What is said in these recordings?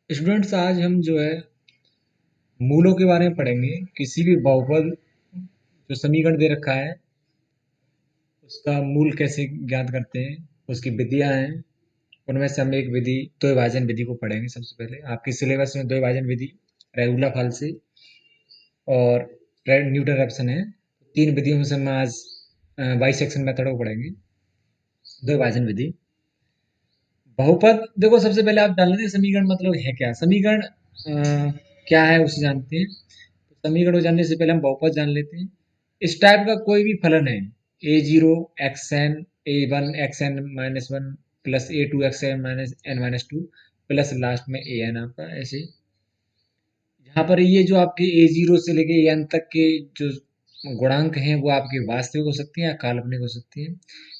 Students, आज हम जो है मूलों के बारे में पढ़ेंगे। किसी भी बहुपद जो समीकरण दे रखा है उसका मूल कैसे ज्ञात करते हैं, उसकी विधियां हैं। उनमें से हम एक विधि द्वैभाजन विधि को पढ़ेंगे। सबसे पहले आपके सिलेबस में द्वैभाजन विधि, रेगुलर फाल्सी और न्यूटन रेप्सन है। तीन विधियों में से हम आज बाइसेक्शन मेथड को पढ़ेंगे। द्वैभाजन विधि, बहुपद। देखो, सबसे पहले आप जान लेते हैं समीकरण मतलब है क्या। समीकरण क्या है उसे जानते हैं। समीकरण को जानने से पहले हम बहुपद जान लेते हैं। इस टाइप का कोई भी फलन है, a zero x n, a one x n minus one plus a two x n minus n minus two plus last में ए एन, आपका ऐसे। यहाँ पर ये जो आपके ए जीरो से लेके एन तक के जो गुणांक हैं वो आपके वास्तविक हो सकती हैं या काल्पनिक हो सकती हैं।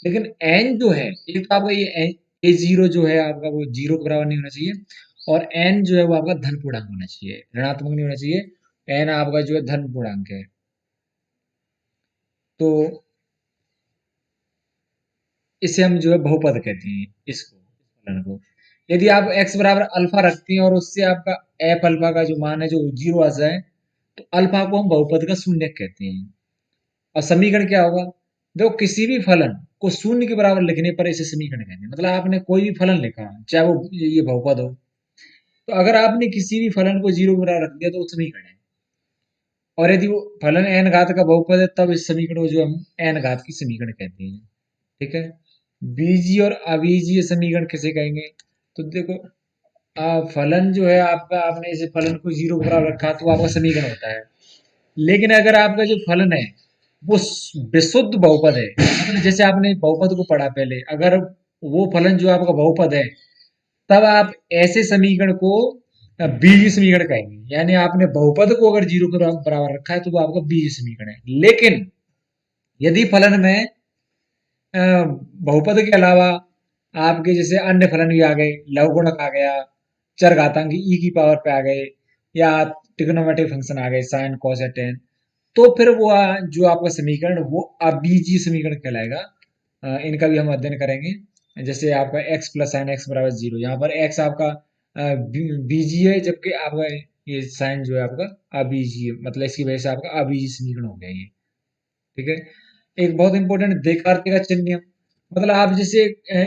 लेकिन एन जो है, एक तो आपका ये ए जीरो जो है आपका वो जीरो के बराबर नहीं होना चाहिए, और एन जो है वो आपका धन पूर्णांक होना चाहिए, ऋणात्मक नहीं होना चाहिए। एन आपका जो है धन पूर्णांक है। तो इसे हम जो है बहुपद कहते हैं, इसको, इस फलन को। यदि आप x बराबर अल्फा रखते हैं और उससे आपका एफ अल्फा का जो मान है जो जीरो आ जाए, तो अल्फा को हम बहुपद का शून्य कहते हैं। और समीकरण क्या होगा? देखो, किसी भी फलन को शून्य के बराबर लिखने पर इसे समीकरण कहते हैं। मतलब आपने कोई भी फलन लिखा, चाहे वो ये बहुपद हो, तो अगर आपने किसी भी फलन को जीरो के बराबर रख दिया तो वो समीकरण है। और यदि वो फलन n घात का बहुपद है, तब इस समीकरण को जो हम n घात की समीकरण कहते हैं। ठीक है। बीजीय और अबीजीय समीकरण किसे कहेंगे? तो देखो, फलन जो है आपका, आपने इसे फलन को जीरो के बराबर रखा तो आपका समीकरण होता है। लेकिन अगर आपका जो फलन है वो विशुद्ध बहुपद है, मतलब जैसे आपने बहुपद को पढ़ा पहले, अगर वो फलन जो आपका बहुपद है, तब आप ऐसे समीकरण को बीजीय समीकरण कहेंगे। यानी आपने बहुपद को अगर जीरो के बराबर रखा है तो वो आपका बीजीय समीकरण है। लेकिन यदि फलन में बहुपद के अलावा आपके जैसे अन्य फलन भी आ गए, लवगुणक आ गया, चरघातांक ई की पावर पे आ गए, या ट्रिग्नोमेट्रिक फंक्शन आ गए, साइन कॉस या टेन, तो फिर वो जो आपका समीकरण वो अबीजीय समीकरण कहलाएगा। इनका भी हम अध्ययन करेंगे। जैसे आपका x प्लस साइन एक्स बराबर जीरो, यहाँ पर x आपका बीजीय है, जबकि आपका ये साइन जो है आपका अबीजीय, मतलब इसकी वजह से आपका अबीजीय समीकरण हो गया ये। ठीक है। एक बहुत इंपॉर्टेंट देकार्ते का चिन्ह नियम, मतलब आप जैसे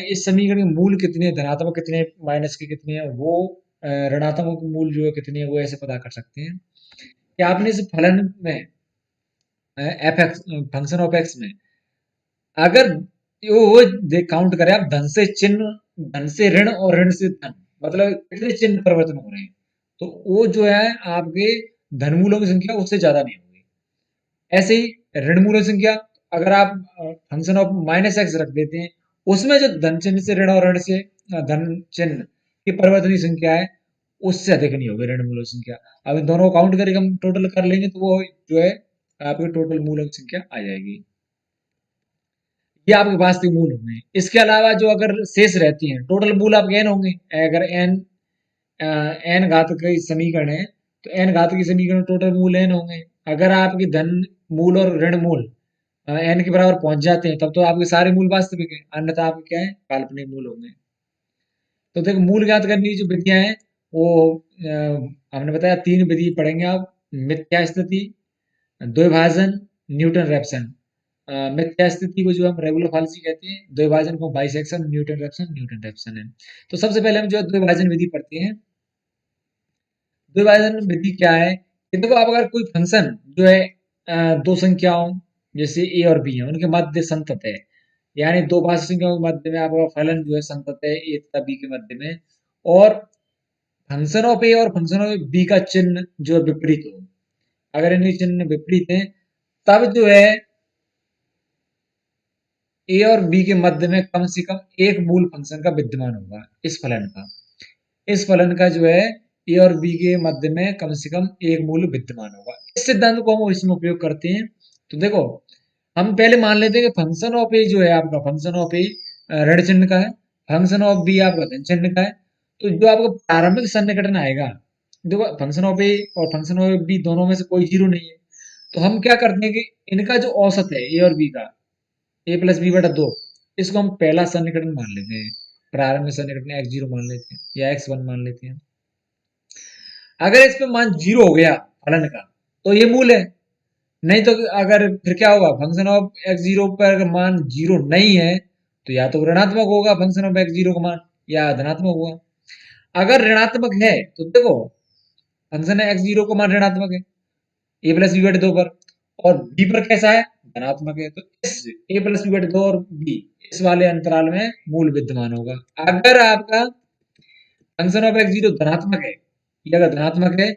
इस समीकरण के मूल कितने हैं, धनात्मक कितने हैं, माइनस के कितने हैं, वो ऋणात्मक मूल जो है कितने हैं, वो ऐसे पता कर सकते हैं कि आपने इस फलन में F x, function of x में, अगर वो काउंट करें आप, धन से चिन्ह, धन से ऋण और ऋण से धन, मतलब कितने चिन्ह परिवर्तन हो रहे हैं, तो वो जो है आपके धनमूलों की संख्या उससे ज्यादा नहीं होगी। ऐसे ही ऋण मूल संख्या, अगर आप फंक्शन ऑफ माइनस एक्स रख देते हैं, उसमें जो धन चिन्ह से ऋण और ऋण से धन चिन्ह की परिवर्तनीय संख्या है, उससे अधिक नहीं होगी ऋण मूल संख्या। अब इन दोनों को काउंट करके हम टोटल कर लेंगे तो वो जो है आपकी टोटल मूलों की संख्या आ जाएगी। ये आपके वास्तविक मूल होंगे। इसके अलावा जो अगर शेष रहती हैं, टोटल मूल आपके एन होंगे। अगर एन एन घात के समीकरण है, तो एन घात के समीकरण टोटल मूल एन होंगे। अगर आपके धन मूल और ऋण मूल एन के बराबर पहुंच जाते हैं, तब तो आपके सारे मूल वास्तविक हैं, अन्यथा आपके क्या है, काल्पनिक मूल होंगे। तो देखो, मूल ज्ञात करने की जो विधियां हैं वो हमने बताया, तीन विधि पढ़ेंगे आप। मिथ्या स्थिति, द्विभाजन, न्यूटन रेप्सन। मिथ्या स्थिति को जो हम रेगुलर फाल्सी कहते हैं, द्विभाजन को बाइसेक्शन, न्यूटन रेप्सन है। तो सबसे पहले हम जो है द्विभाजन विधि पढ़ते हैं। द्विभाजन विधि क्या है कि देखो, आप अगर कोई फंक्शन जो है दो संख्याओं जैसे ए और बी है, उनके मध्य संतत है, यानी दो भाज्य संख्याओं के मध्य में आपका फलन जो है संतत है ए तथा बी के मध्य में, और फंक्शन ऑफ ए और फंक्शन ऑफ बी का चिन्ह जो है विपरीत हो, अगर इनके चिन्ह विपरीत है, तब जो है ए और बी के मध्य में कम से कम एक मूल फंक्शन का विद्यमान होगा। इस फलन का जो है ए और बी के मध्य में कम से कम एक मूल विद्यमान होगा। इस सिद्धांत को हम इसमें उपयोग करते हैं। तो देखो, हम पहले मान लेते हैं कि फंक्शन ऑफ ए जो है आपका, फंक्शन ऑफ ए ऋण चिन्ह का है, फंक्शन ऑफ बी आपका धन चिन्ह का है। तो जो आपका प्रारंभिक सन्निकटन आएगा, देखो फंक्शन ऑफ ए और फंक्शन ऑफ बी दोनों में से कोई जीरो नहीं है, तो हम क्या करते हैं कि इनका जो औसत है ए और बी का, ए प्लस बी बटा दो, इसको हम पहला सन्निकटन मान लेते हैं। प्रारंभिक सन्निकटन x0 मान लेते हैं या x1 मान लेते हैं। अगर इस पे मान 0 हो गया फलन का तो ये मूल है, नहीं तो अगर फिर क्या होगा, फंक्शन ऑफ x0 पर अगर मान 0 नहीं है तो या तो ऋणात्मक होगा फंक्शन ऑफ x0 का मान, या धनात्मक होगा। अगर ऋणात्मक है तो देखो फंक्शन एक्स जीरो को मान ऋणात्मक है ए प्लस बी बटे दो पर, और बी पर कैसा है, धनात्मक है, तो इस ए प्लस बी बटे दो और बी इस वाले अंतराल में मूल विद्यमान होगा। अगर आपका फंक्शन ऑफ एक्स जीरो धनात्मक है, ये अगर धनात्मक है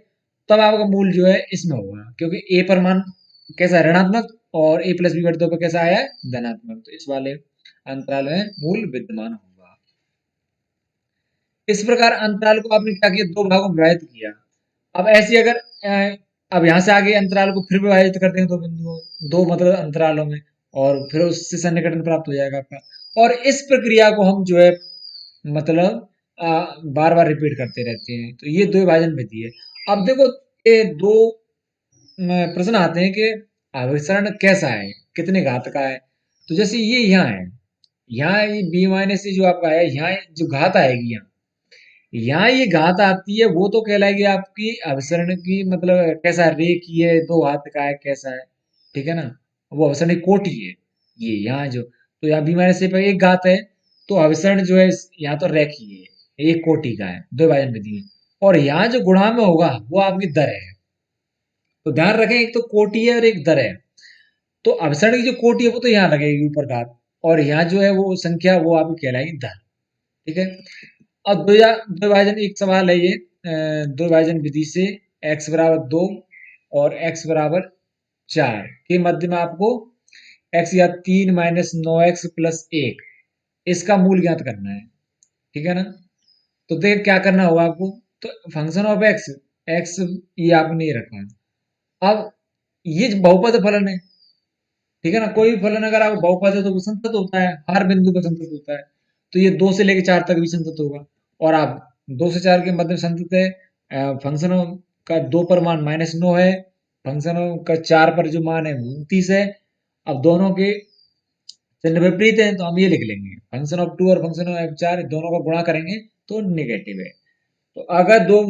तब आपका मूल जो है इसमें होगा, क्योंकि ए पर मान कैसा है, ऋणात्मक, और ए प्लस बी बटे दो पर कैसा आया है, धनात्मक, तो इस वाले अंतराल में मूल विद्यमान होगा। इस प्रकार अंतराल को आपने क्या किया, दो भागों में विभाजित किया। अब ऐसी अगर अब यहाँ से आगे अंतराल को फिर विभाजित करते हैं दो बिंदुओं, दो मतलब अंतरालों में, और फिर उससे सन्निकटन प्राप्त हो जाएगा आपका। और इस प्रक्रिया को हम जो है मतलब बार बार रिपीट करते रहते हैं, तो ये दो विभाजन विधि है। अब देखो ये दो प्रश्न आते हैं कि अभिसरण कैसा है, कितने घात का है। तो जैसे ये यहाँ ये बी माइनस जो आपका है, यहाँ जो घात आएगी, यहाँ ये घात आती है वो तो कहलाएगी आपकी अभिसरण की, मतलब कैसा है, रेखीय है, दो घात का है, कैसा है, ठीक है ना, वो अभिसरण की कोटि है। ये यहाँ जो, तो यहाँ बी माइनस पे एक घात है, तो अभिसरण जो है यहाँ तो रेखीय है, एक कोटि का है, दो विभाजन विधि में। और यहाँ जो गुणा में होगा वो आपकी दर है, तो ध्यान रखें एक तो कोटि है और एक दर है। तो अभिसरण की जो कोटि है वो तो यहाँ लगेगी ऊपर घात, और यहाँ जो है वो संख्या वो आपकी कहलाएगी दर, ठीक है। अब दो विभाजन एक सवाल है ये, दो विभाजन विधि से x बराबर 2 और x बराबर 4 के मध्य में आपको x या 3 माइनस 9x प्लस 1 इसका मूल ज्ञात करना है, ठीक है ना। तो देख क्या करना होगा आपको, तो फंक्शन ऑफ x, x ये आपने ये रखा है। अब ये जो बहुपद फलन है, ठीक है ना, कोई भी फलन अगर आपको बहुपद है तो वो संतत होता है, हर बिंदु पर संतत होता है। तो ये 2 से लेकर 4 तक भी संतत होगा, और आप 2 से 4 के मध्य में संतत है। फंक्शन का 2 पर मान -9 है, फंक्शन का 4 पर जो मान है 29 है। अब दोनों के चिन्ह विपरीत है तो हम ये लिख लेंगे, फंक्शन ऑफ 2 और फंक्शन ऑफ f4 दोनों का गुणा करेंगे तो नेगेटिव है। तो अगर दो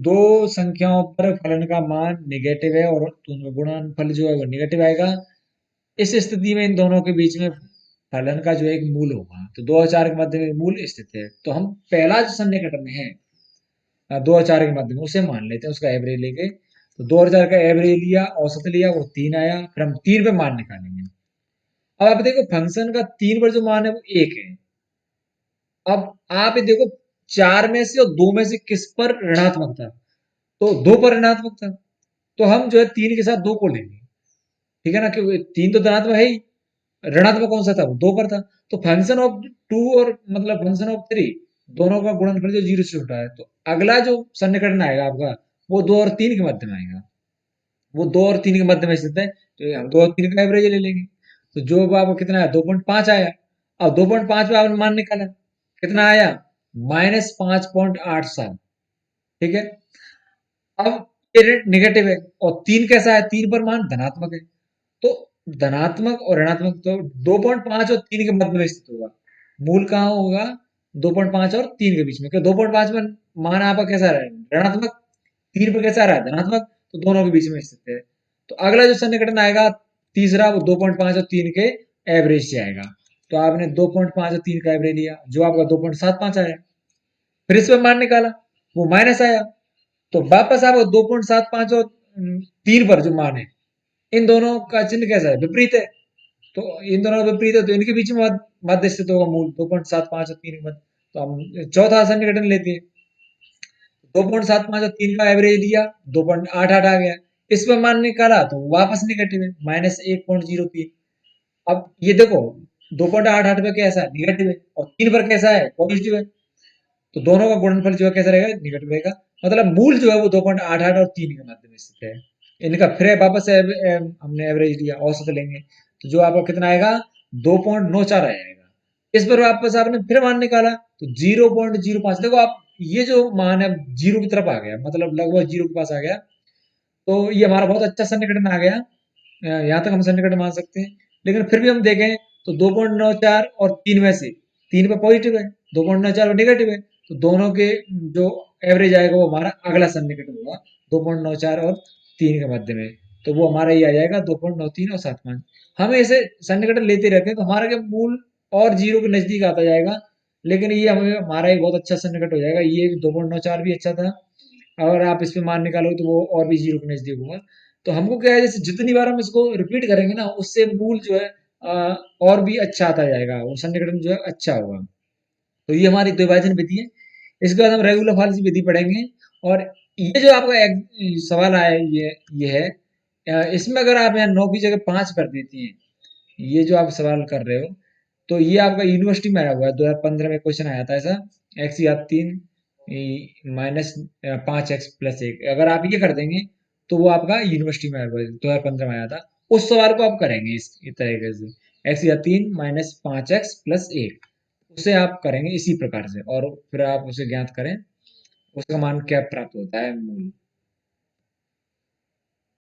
दो संख्याओं पर फलन का मान नेगेटिव है और तो उनका गुणनफल जो है वो नेगेटिव आएगा, इस स्थिति में इन दोनों के बीच में फलन का जो एक मूल होगा, तो 2 और 4 के मध्य में मूल स्थित है, तो हम पहला जो सन्निकटन है 2 और 4 के मध्य में उसे मान लेते हैं, उसका एवरेज लेके। तो 2 और 4 का एवरेज लिया, औसत लिया, वो 3 आया, फिर हम 3 पे मान निकालेंगे। अब आप देखो फंक्शन का 3 पर जो मान है वो 1 है। अब आप ये देखो 4 में से और 2 में से किस पर ऋणात्मक था, तो 2 पर ऋणात्मक था, तो हम जो है 3 के साथ 2 को लेंगे, ठीक है ना, क्योंकि 3 तो धनात्मक है ही, ऋणात्मक कौन सा था, वो 2 पर था। तो फंक्शन ऑफ 2 और मतलब फंक्शन ऑफ 3 दोनों का गुणनफल जो 0 से छोटा है, तो अगला जो सन्निकटन आएगा आपका वो 2 और 3 के मध्य में आएगा, वो 2 और 3 के मध्य में स्थित है, तो हम 2 और 3 का एवरेज ले लेंगे। तो जो आपको कितना है, 2.5 आया। अब 2.5 पे आपने मान निकाला, कितना आया, -5.87, ठीक है। अब ये नेगेटिव है, और 3 कैसा है, 3 पर मान धनात्मक है, तो धनात्मक और ऋणात्मक तो 2.5 और 3 के मध्य में स्थित होगा। मूल कहाँ होगा, 2.5 और 3 के बीच में, क्योंकि 2.5 में मान आपका कैसा रहा है, ऋणात्मक, 3 पे कैसा रहा है, धनात्मक, तो दोनों के बीच में स्थित है। तो अगला जो सन्निकटन आएगा तीसरा, वो 2.5 और 3 के एवरेज से आएगा। तो आपने 2.5 और 3 का एवरेज लिया, जो आपका 2.75 आया, फिर इस पर मान निकाला, वो माइनस आया, तो वापस आपको 2.75 और 3 पर जो मान है, इन दोनों का चिन्ह कैसा है, विपरीत है, तो इन दोनों का विपरीत है, तो इनके बीच में मध्य स्थित होगा मूल 2.75 और 3 के मध्य। तो हम चौथा सन्निकटन लेते हैं, 2.75 और 3 का एवरेज लिया, 2.88 आ गया, इस पर मान निकाला तो वापस निगेटिव है, -1.03। अब ये देखो 2.88 पे कैसा है, निगेटिव है, और 3 पर कैसा है, पॉजिटिव है, तो दोनों का गुणनफल जो है कैसा रहेगा, निगेटिव रहेगा। मतलब मूल जो है वो 2.88 और 3 के मध्य में स्थित है। इनका फिर वापस से हमने एवरेज लिया, औसत लेंगे, तो जो आपका कितना आएगा, 2.94 आएगा। इस पर वापस आपने फिर मान निकाला तो 0.05, देखो आप ये जो मान है जीरो की तरफ आ गया, मतलब लगभग जीरो के पास आ गया, तो ये हमारा बहुत अच्छा सन्निकटन आ गया। यहाँ तक हम सन्निकटन मान सकते हैं। लेकिन फिर भी हम देखें तो 2.94 और 3 में से 3 पे पॉजिटिव है, 2.94 नेगेटिव है, तो दोनों के जो एवरेज आएगा वो हमारा अगला सन्निकटन होगा 2.94 और 3 के मध्य में। तो वो हमारा ये आ जाएगा 2.93 और 7.5। हम ऐसे सन्निकटन लेते रहते हैं तो हमारा क्या मूल और जीरो के नजदीक आता जाएगा। लेकिन ये हमें हमारा एक बहुत अच्छा सन्निकट हो जाएगा, ये 2.94 भी अच्छा था। अगर आप इस पे मान निकालो तो वो और भी जीरो के नजदीक होगा। तो हमको क्या है, जैसे जितनी बार हम इसको रिपीट करेंगे ना, उससे मूल जो है और भी अच्छा आता जाएगा, वो सन्निकटन जो है अच्छा होगा। तो ये हमारी द्विभाजन विधि है। इसके बाद हम रेगुलर फॉर्म की विधि पढ़ेंगे। और ये जो आपका सवाल आया है, ये है इसमें अगर आप यहाँ 9 की जगह 5 कर देती हैं, ये जो आप सवाल कर रहे हो, तो ये आपका यूनिवर्सिटी में आया हुआ है, 2015 में क्वेश्चन आया था ऐसा। एक्स या 3 माइनस 5x+1, अगर आप ये कर देंगे तो वो आपका यूनिवर्सिटी में आया हुआ है, 2015 में आया था। उस सवाल को आप करेंगे इस तरीके से, एक्स या 3 माइनस 5x+1, उसे आप करेंगे इसी प्रकार से, और फिर आप उसे ज्ञात करें उसका मान क्या प्राप्त होता है मूल।